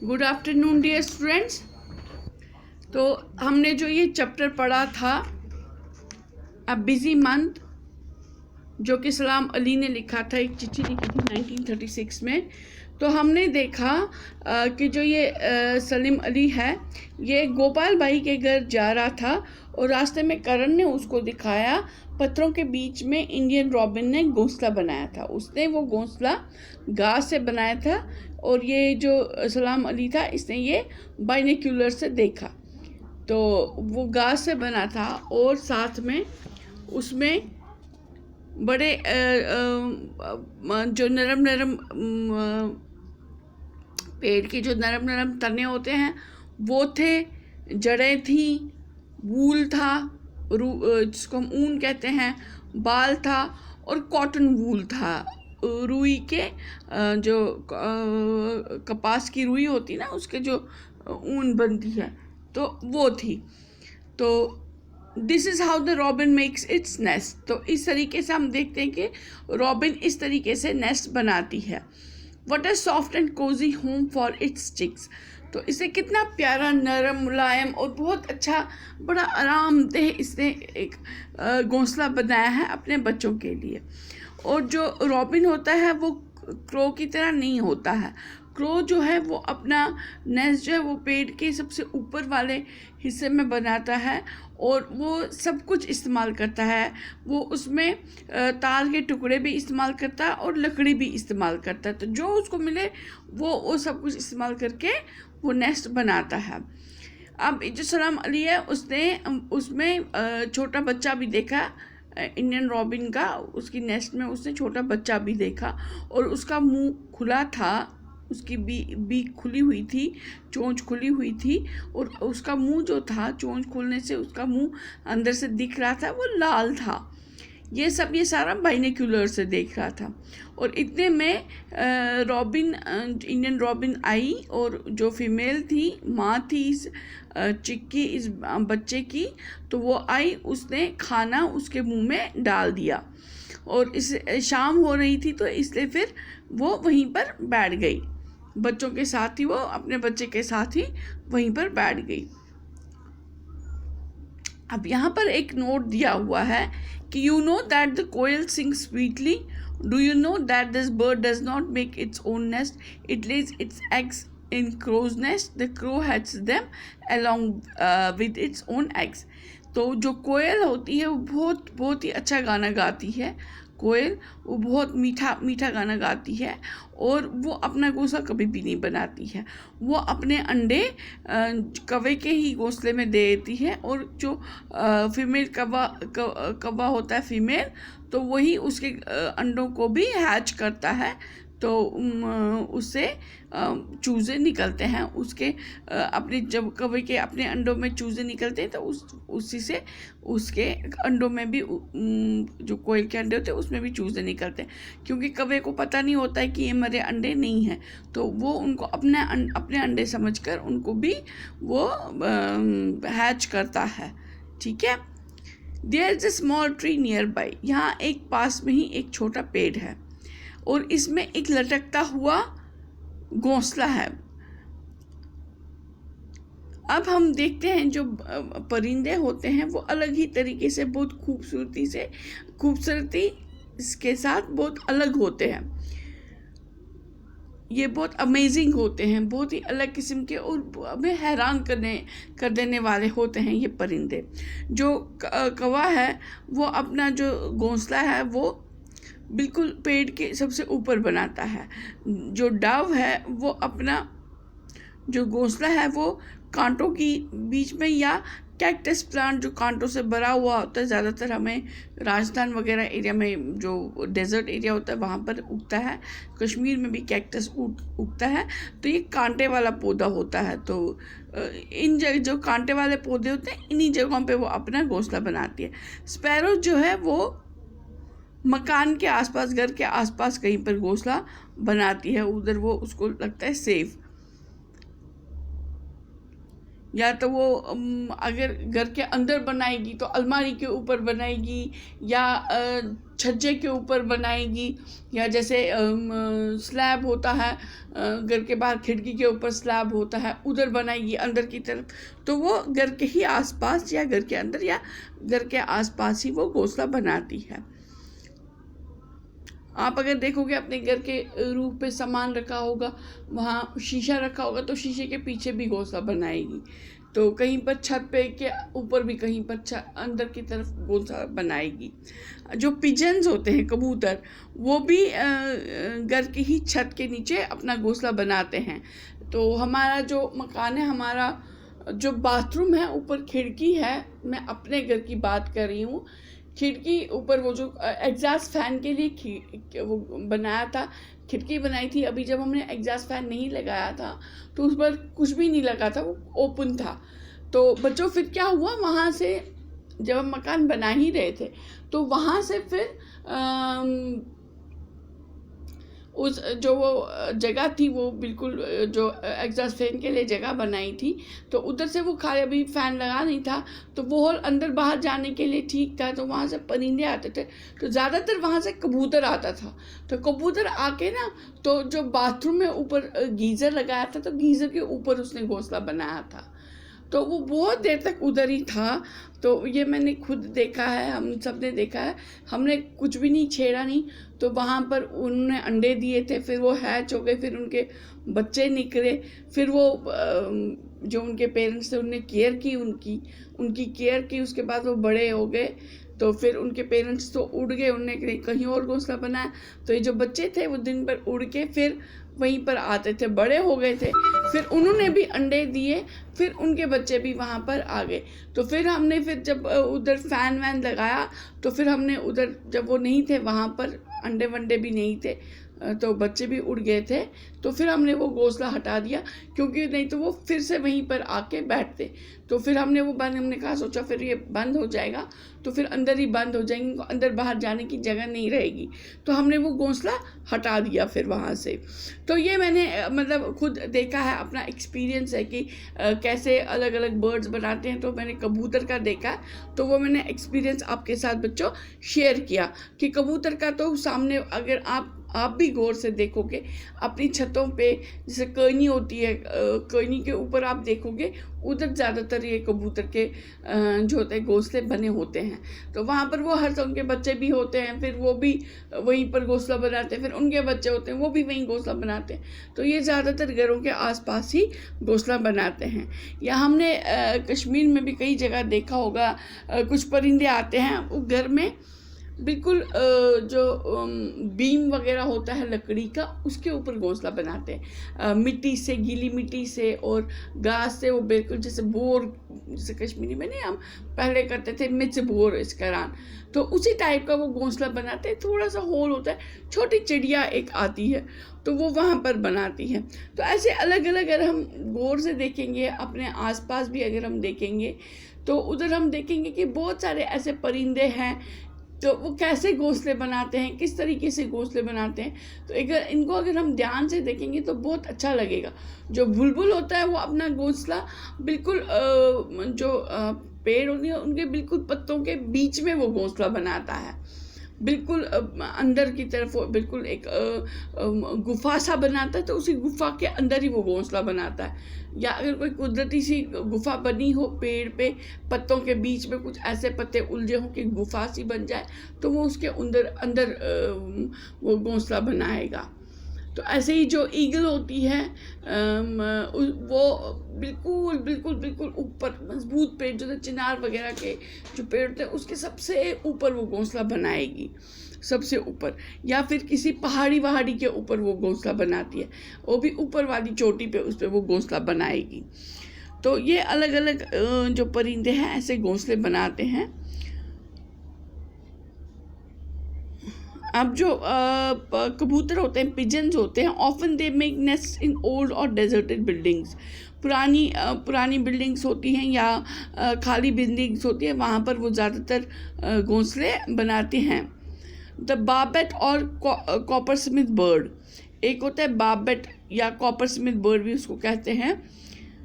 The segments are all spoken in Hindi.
Good afternoon dear students. तो हमने जो ये चैप्टर पढ़ा था अ बिजी मंथ, जो कि सलाम अली ने लिखा था, एक चिट्ठी लिखी थी 1936 में। तो हमने देखा कि जो ये सलीम अली है, ये गोपाल भाई के घर जा रहा था और रास्ते में करण ने उसको दिखाया पत्थरों के बीच में इंडियन रॉबिन ने घोंसला बनाया था। उसने वो घोंसला घास से बनाया था और ये जो सलाम अली था इसने ये बाइनोक्यूलर से देखा। तो वो घास से बना था और साथ में उसमें बड़े जो नरम नरम पेड़ के जो नरम नरम तने होते हैं वो थे, जड़ें थी, वूल था, जिसको हम ऊन कहते हैं, बाल था और कॉटन वूल था। रुई के जो कपास की रुई होती ना, उसके जो ऊन बनती है तो वो थी। तो this is how the robin makes its nest. तो इस तरीके से हम देखते हैं कि रॉबिन इस तरीके से नेस्ट बनाती है। What a soft and cosy home for its chicks. तो इसे कितना प्यारा, नरम, मुलायम और बहुत अच्छा, बड़ा आरामदेह इसने एक घोंसला बनाया है अपने बच्चों के लिए। और जो रॉबिन होता है वो क्रो की तरह नहीं होता है। क्रो जो है वो अपना नेस्ट जो है वो पेड़ के सबसे ऊपर वाले हिस्से में बनाता है और वो सब कुछ इस्तेमाल करता है। वो उसमें तार के टुकड़े भी इस्तेमाल करता है और लकड़ी भी इस्तेमाल करता है। तो जो उसको मिले वो सब कुछ इस्तेमाल करके वो नेस्ट बनाता है। अब जो सलाम अली है उसने उसमें छोटा बच्चा भी देखा इंडियन रॉबिन का। उसकी नेस्ट में उसने छोटा बच्चा भी देखा और उसका मुंह खुला था, उसकी बीक खुली हुई थी, चोंच खुली हुई थी और उसका मुंह जो था, चोंच खुलने से उसका मुंह अंदर से दिख रहा था, वो लाल था। ये सारा बाइनोक्यूलर से देख रहा था। और इतने में रॉबिन, इंडियन रॉबिन आई और जो फीमेल थी, माँ थी इस चिक्की, इस बच्चे की, तो वो आई, उसने खाना उसके मुंह में डाल दिया। और इस शाम हो रही थी तो इसलिए फिर वो वहीं पर बैठ गई, बच्चों के साथ ही, वो अपने बच्चे के साथ ही वहीं पर बैठ गई। अब यहाँ पर एक नोट दिया हुआ है कि you know that the koel sings sweetly, do you know that this bird does not make its own nest, it lays its eggs in crow's nest, the crow hatches them along with its own eggs. तो जो कोयल होती है वो बहुत बहुत ही अच्छा गाना गाती है। कोयल वो बहुत मीठा मीठा गाना गाती है और वो अपना घोंसला कभी भी नहीं बनाती है। वो अपने अंडे कौवे के ही घोंसले में दे देती है और जो फीमेल कौवा होता है फीमेल, तो वही उसके अंडों को भी हैच करता है। तो उससे चूज़े निकलते हैं, उसके अपने, जब कौवे के अपने अंडों में चूज़े निकलते हैं तो उसी से उसके अंडों में भी, जो कोयल के अंडे होते हैं उसमें भी चूज़े निकलते हैं। क्योंकि कौवे को पता नहीं होता है कि ये मेरे अंडे नहीं हैं, तो वो उनको अपने अंडे समझकर उनको भी वो हैच करता है। ठीक है। There is a small tree nearby. यहाँ एक पास में ही एक छोटा पेड़ है और इसमें एक लटकता हुआ घोंसला है। अब हम देखते हैं जो परिंदे होते हैं वो अलग ही तरीके से, बहुत खूबसूरती इसके साथ बहुत अलग होते हैं। ये बहुत अमेजिंग होते हैं, बहुत ही अलग किस्म के और हमें हैरान कर देने वाले होते हैं ये परिंदे। जो कौवा है वो अपना जो घोंसला है वो बिल्कुल पेड़ के सबसे ऊपर बनाता है। जो डव है वो अपना जो घोंसला है वो कांटों की बीच में, या कैक्टस प्लांट जो कांटों से भरा हुआ होता है, ज़्यादातर हमें राजस्थान वगैरह एरिया में जो डेजर्ट एरिया होता है वहाँ पर उगता है। कश्मीर में भी कैक्टस उगता है। तो ये कांटे वाला पौधा होता है। तो इन जगह जो कांटे वाले पौधे होते हैं इन्हीं जगहों पे वो अपना घोंसला बनाती है। स्पैरो जो है वो मकान के आसपास, घर के आसपास कहीं पर घोंसला बनाती है, उधर वो उसको लगता है सेफ। या तो वो अगर घर के अंदर बनाएगी तो अलमारी के ऊपर बनाएगी, या छज्जे के ऊपर बनाएगी, या जैसे स्लैब होता है घर के बाहर खिड़की के ऊपर स्लैब होता है, उधर बनाएगी अंदर की तरफ। तो वो घर के ही आसपास या घर के अंदर या घर के आसपास ही वो घोंसला बनाती है। आप अगर देखोगे अपने घर के रूफ पे सामान रखा होगा, वहाँ शीशा रखा होगा, तो शीशे के पीछे भी घोंसला बनाएगी। तो कहीं पर छत पे के ऊपर भी कहीं पर अंदर की तरफ घोंसला बनाएगी। जो पिजन्स होते हैं कबूतर, वो भी घर की ही छत के नीचे अपना घोंसला बनाते हैं। तो हमारा जो मकान है, हमारा जो बाथरूम है, ऊपर खिड़की है, मैं अपने घर की बात कर रही हूँ। खिड़की ऊपर वो जो एग्जॉस्ट फैन के लिए वो बनाया था, खिड़की बनाई थी। अभी जब हमने एग्जॉस्ट फैन नहीं लगाया था तो उस पर कुछ भी नहीं लगा था, वो ओपन था। तो बच्चों फिर क्या हुआ, वहाँ से जब हम मकान बना ही रहे थे तो वहाँ से फिर उस जो वो जगह थी, वो बिल्कुल जो एग्जॉस्ट फैन के लिए जगह बनाई थी, तो उधर से वो खाली अभी फ़ैन लगा नहीं था, तो वो हॉल अंदर बाहर जाने के लिए ठीक था। तो वहाँ से परिंदे आते थे, तो ज़्यादातर वहाँ से कबूतर आता था। तो कबूतर आके ना, तो जो बाथरूम में ऊपर गीज़र लगाया था, तो गीज़र के ऊपर उसने घोंसला बनाया था। तो वो बहुत देर तक उधर ही था। तो ये मैंने खुद देखा है, हम सब ने देखा है, हमने कुछ भी नहीं छेड़ा नहीं। तो वहाँ पर उन्होंने अंडे दिए थे, फिर वो हैच हो गए, फिर उनके बच्चे निकले, फिर वो जो उनके पेरेंट्स थे उनने केयर की, उनकी केयर की। उसके बाद वो बड़े हो गए, तो फिर उनके पेरेंट्स तो उड़ गए, उन्होंने कहीं और घोंसला बनाया। तो ये जो बच्चे थे वो दिन भर उड़ के फिर वहीं पर आते थे, बड़े हो गए थे, फिर उन्होंने भी अंडे दिए, फिर उनके बच्चे भी वहाँ पर आ गए। तो फिर हमने फिर जब उधर फ़ैन वैन लगाया, तो फिर हमने उधर जब वो नहीं थे, वहाँ पर अंडे वंडे भी नहीं थे, तो बच्चे भी उड़ गए थे, तो फिर हमने वो घोंसला हटा दिया, क्योंकि नहीं तो वो फिर से वहीं पर आके बैठते। तो फिर हमने वो बंद, हमने कहा सोचा फिर ये बंद हो जाएगा तो फिर अंदर ही बंद हो जाएंगे, अंदर बाहर जाने की जगह नहीं रहेगी। तो हमने वो घोंसला हटा दिया फिर वहाँ से। तो ये मैंने मतलब खुद देखा है, अपना एक्सपीरियंस है कि कैसे अलग अलग बर्ड्स बनाते हैं। तो मैंने कबूतर का देखा है, तो वो मैंने एक्सपीरियंस आपके साथ बच्चों शेयर किया कि कबूतर का तो सामने अगर आप भी गौर से देखोगे अपनी छतों पे, जैसे कैनी होती है, कैनी के ऊपर आप देखोगे उधर ज़्यादातर ये कबूतर के जो होते हैं घोंसले बने होते हैं। तो वहाँ पर वो हर तरह के बच्चे भी होते हैं, फिर वो भी वहीं पर घोंसला बनाते हैं, फिर उनके बच्चे होते हैं वो भी वहीं घोंसला बनाते हैं। तो ये ज़्यादातर घरों के आसपास ही घोंसला बनाते हैं। या हमने कश्मीर में भी कई जगह देखा होगा, कुछ परिंदे आते हैं वो घर में बिल्कुल जो बीम वगैरह होता है लकड़ी का, उसके ऊपर घोंसला बनाते हैं, मिट्टी से, गीली मिट्टी से और घास से। वो बिल्कुल जैसे बोर, जैसे कश्मीरी में नहीं हम पहले करते थे मिर्च बोर इसका रान, तो उसी टाइप का वो घोंसला बनाते हैं। थोड़ा सा होल होता है, छोटी चिड़िया एक आती है तो वो वहाँ पर बनाती है। तो ऐसे अलग अलग अगर हम गौर से देखेंगे, अपने आसपास भी अगर हम देखेंगे, तो उधर हम देखेंगे कि बहुत सारे ऐसे परिंदे हैं, तो वो कैसे घोंसले बनाते हैं, किस तरीके से घोंसले बनाते हैं। तो इनको अगर हम ध्यान से देखेंगे तो बहुत अच्छा लगेगा। जो बुलबुल होता है वो अपना घोंसला बिल्कुल जो पेड़ होते हैं उनके बिल्कुल पत्तों के बीच में वो घोंसला बनाता है, बिल्कुल अंदर की तरफ वो बिल्कुल एक गुफा सा बनाता है, तो उसी गुफा के अंदर ही वो घोंसला बनाता है। या अगर कोई कुदरती सी गुफा बनी हो, पेड़ पे पत्तों के बीच में कुछ ऐसे पत्ते उलझे हों कि गुफा सी बन जाए, तो वो उसके अंदर वो घोंसला बनाएगा। तो ऐसे ही जो ईगल होती है वो बिल्कुल बिल्कुल बिल्कुल ऊपर मजबूत पेड़, जो चिनार वगैरह के जो पेड़ होते हैं उसके सबसे ऊपर वो घोंसला बनाएगी, सबसे ऊपर। या फिर किसी पहाड़ी के ऊपर वो घोंसला बनाती है, वो भी ऊपर वाली चोटी पे उस पर वो घोंसला बनाएगी। तो ये अलग अलग जो परिंदे हैं ऐसे घोंसले बनाते हैं। अब जो कबूतर होते हैं, पिजन्स होते हैं, often they make nest in old और डेजर्टेड बिल्डिंग्स। पुरानी बिल्डिंग्स होती हैं या खाली बिल्डिंग्स होती हैं, वहाँ पर वो ज़्यादातर घोंसले बनाते हैं। द बाबेट और कॉपर स्मिथ बर्ड, एक होता है बाबेट या कॉपर स्मिथ बर्ड भी उसको कहते हैं।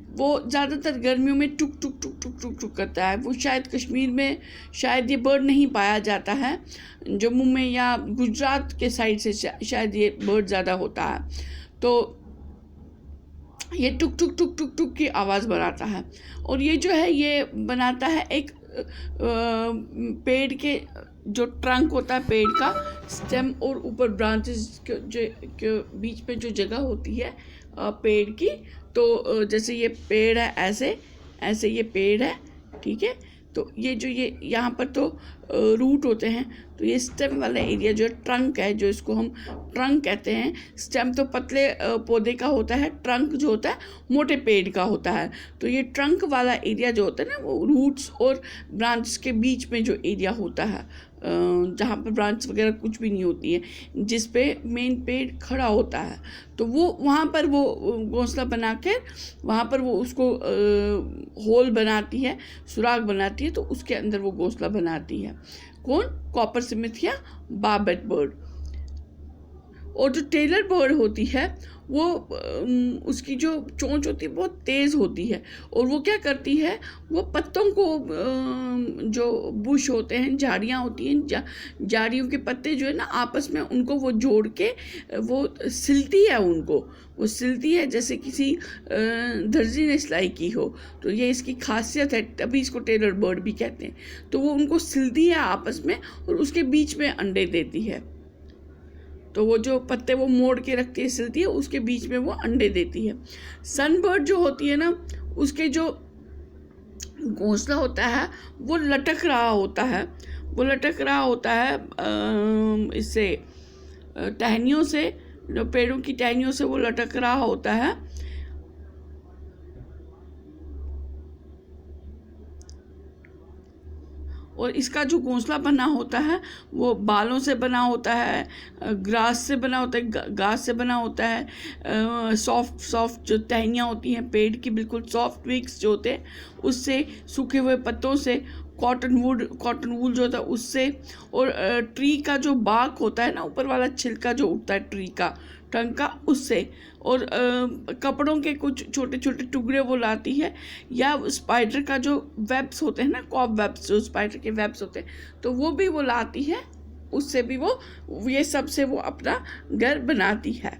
वो ज़्यादातर गर्मियों में टुक टुक टुक टुक टुक टुक करता है। वो शायद कश्मीर में शायद ये बर्ड नहीं पाया जाता है, जम्मू में या गुजरात के साइड से शायद ये बर्ड ज़्यादा होता है। तो ये टुक टुक टुक टुक टुक की आवाज़ बनाता है। और ये जो है ये बनाता है एक पेड़ के जो ट्रंक होता है, पेड़ का स्टेम और ऊपर ब्रांचेस के बीच में जो जगह होती है पेड़ की, तो जैसे ये पेड़ है, ऐसे ऐसे ये पेड़ है, ठीक है। तो ये जो ये यहाँ पर तो रूट होते हैं, तो ये स्टेम वाला एरिया जो ट्रंक है, जो इसको हम ट्रंक कहते हैं। स्टेम तो पतले पौधे का होता है, ट्रंक जो होता है मोटे पेड़ का होता है। तो ये ट्रंक वाला एरिया जो होता है ना, वो रूट्स और ब्रांच के बीच में जो एरिया होता है, जहाँ पर ब्रांच वगैरह कुछ भी नहीं होती है, जिस पे मेन पेड़ खड़ा होता है, तो वो वहाँ पर वो घोंसला बनाकर वहाँ पर वो उसको होल बनाती है, सुराख बनाती है, तो उसके अंदर वो घोंसला बनाती है। कौन? कॉपर स्मिथ या बार्बेट बर्ड। और जो टेलर बर्ड होती है वो उसकी जो चोंच होती है बहुत तेज़ होती है, और वो क्या करती है, वो पत्तों को जो बुश होते हैं, झाड़ियाँ होती हैं, झाड़ियों के पत्ते जो है ना आपस में उनको वो जोड़ के वो सिलती है, उनको वो सिलती है जैसे किसी दर्जी ने सिलाई की हो। तो ये इसकी खासियत है, तभी इसको टेलर बर्ड भी कहते हैं। तो वो उनको सिलती है आपस में और उसके बीच में अंडे देती है। तो वो जो पत्ते वो मोड़ के रखती है, सिलती है, उसके बीच में वो अंडे देती है। सनबर्ड जो होती है ना, उसके जो घोंसला होता है वो लटक रहा होता है, वो लटक रहा होता है इससे टहनियों से, जो पेड़ों की टहनियों से वो लटक रहा होता है। और इसका जो घोंसला बना होता है वो बालों से बना होता है, ग्रास से बना होता है, घास से बना होता है, सॉफ्ट सॉफ्ट जो टहनियाँ होती हैं पेड़ की, बिल्कुल सॉफ्ट ट्विग्स जो होते हैं उससे, सूखे हुए पत्तों से, कॉटन वूल जो होता है उससे, और ट्री का जो बाक होता है ना, ऊपर वाला छिलका जो उठता है ट्री का टंग का, उससे, और कपड़ों के कुछ छोटे छोटे टुकड़े वो लाती है, या स्पाइडर का जो वेब्स होते हैं ना, कॉब वेब्स, जो स्पाइडर के वेब्स होते हैं, तो वो भी वो लाती है, उससे भी वो ये सब से वो अपना घर बनाती है,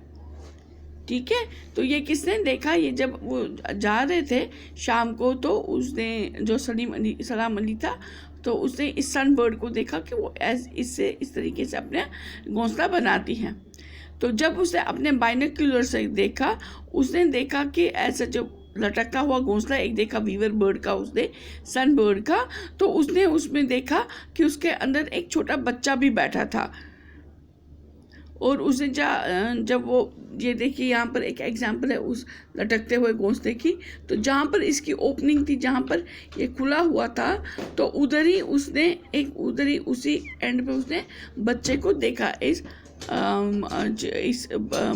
ठीक है। तो ये किसने देखा, ये जब वो जा रहे थे शाम को, तो उसने जो सलाम अली था, तो उसने इस सनबर्ड को देखा कि वो इससे इस तरीके से अपना घोंसला बनाती हैं। तो जब उसने अपने बाइनोक्यूलर से देखा, उसने देखा कि ऐसा जो लटका हुआ घोंसला एक देखा वीवर बर्ड का, उसने सन बर्ड का, तो उसने उसमें देखा कि उसके अंदर एक छोटा बच्चा भी बैठा था। और उसने जब वो ये देखिए, यहाँ पर एक एग्जांपल है उस लटकते हुए घोंसले की, तो जहाँ पर इसकी ओपनिंग थी, जहाँ पर ये खुला हुआ था, तो उधर ही उसी एंड पे उसने बच्चे को देखा, इस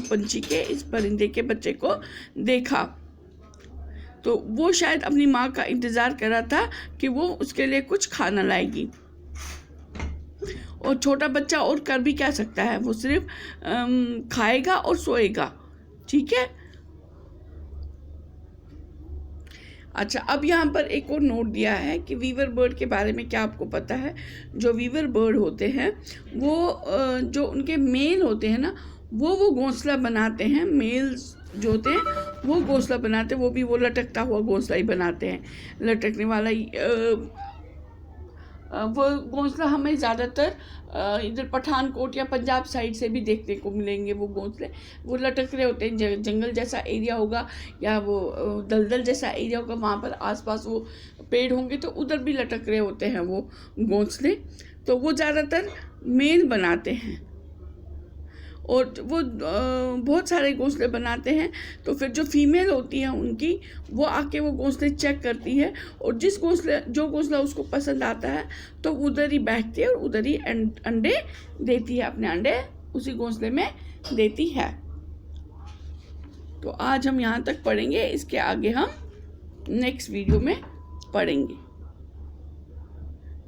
पंछी के, इस परिंदे के बच्चे को देखा। तो वो शायद अपनी माँ का इंतज़ार कर रहा था कि वो उसके लिए कुछ खाना लाएगी। और छोटा बच्चा और कर भी क्या सकता है, वो सिर्फ खाएगा और सोएगा, ठीक है। अच्छा, अब यहाँ पर एक और नोट दिया है कि वीवर बर्ड के बारे में क्या आपको पता है। जो वीवर बर्ड होते हैं वो जो उनके मेल होते हैं ना, वो घोंसला बनाते हैं। मेल्स जो होते हैं वो घोंसला बनाते हैं, वो भी वो लटकता हुआ घोंसला ही बनाते हैं, लटकने वाला ही। वो घोंसला हमें ज़्यादातर इधर पठानकोट या पंजाब साइड से भी देखने को मिलेंगे। वो घोंसले वो लटक रहे होते हैं, जंगल जैसा एरिया होगा या वो दलदल जैसा एरिया होगा, वहाँ पर आसपास वो पेड़ होंगे, तो उधर भी लटक रहे होते हैं वो घोंसले। तो वो ज़्यादातर मेल बनाते हैं और वो बहुत सारे घोंसले बनाते हैं। तो फिर जो फीमेल होती है उनकी, वो आके वो घोंसले चेक करती है, और जो घोंसला उसको पसंद आता है तो उधर ही बैठती है और उधर ही अंडे देती है, अपने अंडे उसी घोंसले में देती है। तो आज हम यहाँ तक पढ़ेंगे, इसके आगे हम नेक्स्ट वीडियो में पढ़ेंगे,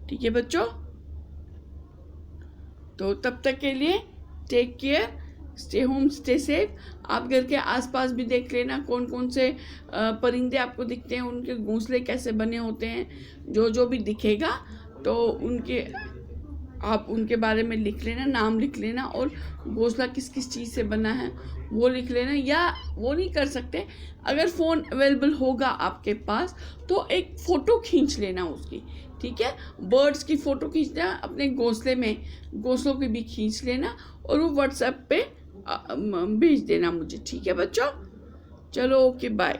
ठीक है बच्चों। तो तब तक के लिए take care, stay home, stay safe. आप घर के आसपास भी देख लेना कौन कौन से परिंदे आपको दिखते हैं, उनके घोंसले कैसे बने होते हैं। जो भी दिखेगा तो आप उनके बारे में लिख लेना, नाम लिख लेना, और घोंसला किस किस चीज़ से बना है वो लिख लेना। या वो नहीं कर सकते, अगर फ़ोन अवेलेबल होगा आपके पास तो एक फ़ोटो खींच लेना उसकी, ठीक है। बर्ड्स की फ़ोटो खींचना, अपने घोंसलों की भी खींच लेना, और वो व्हाट्सएप पे भेज देना मुझे, ठीक है बच्चों। चलो, ओके, बाय।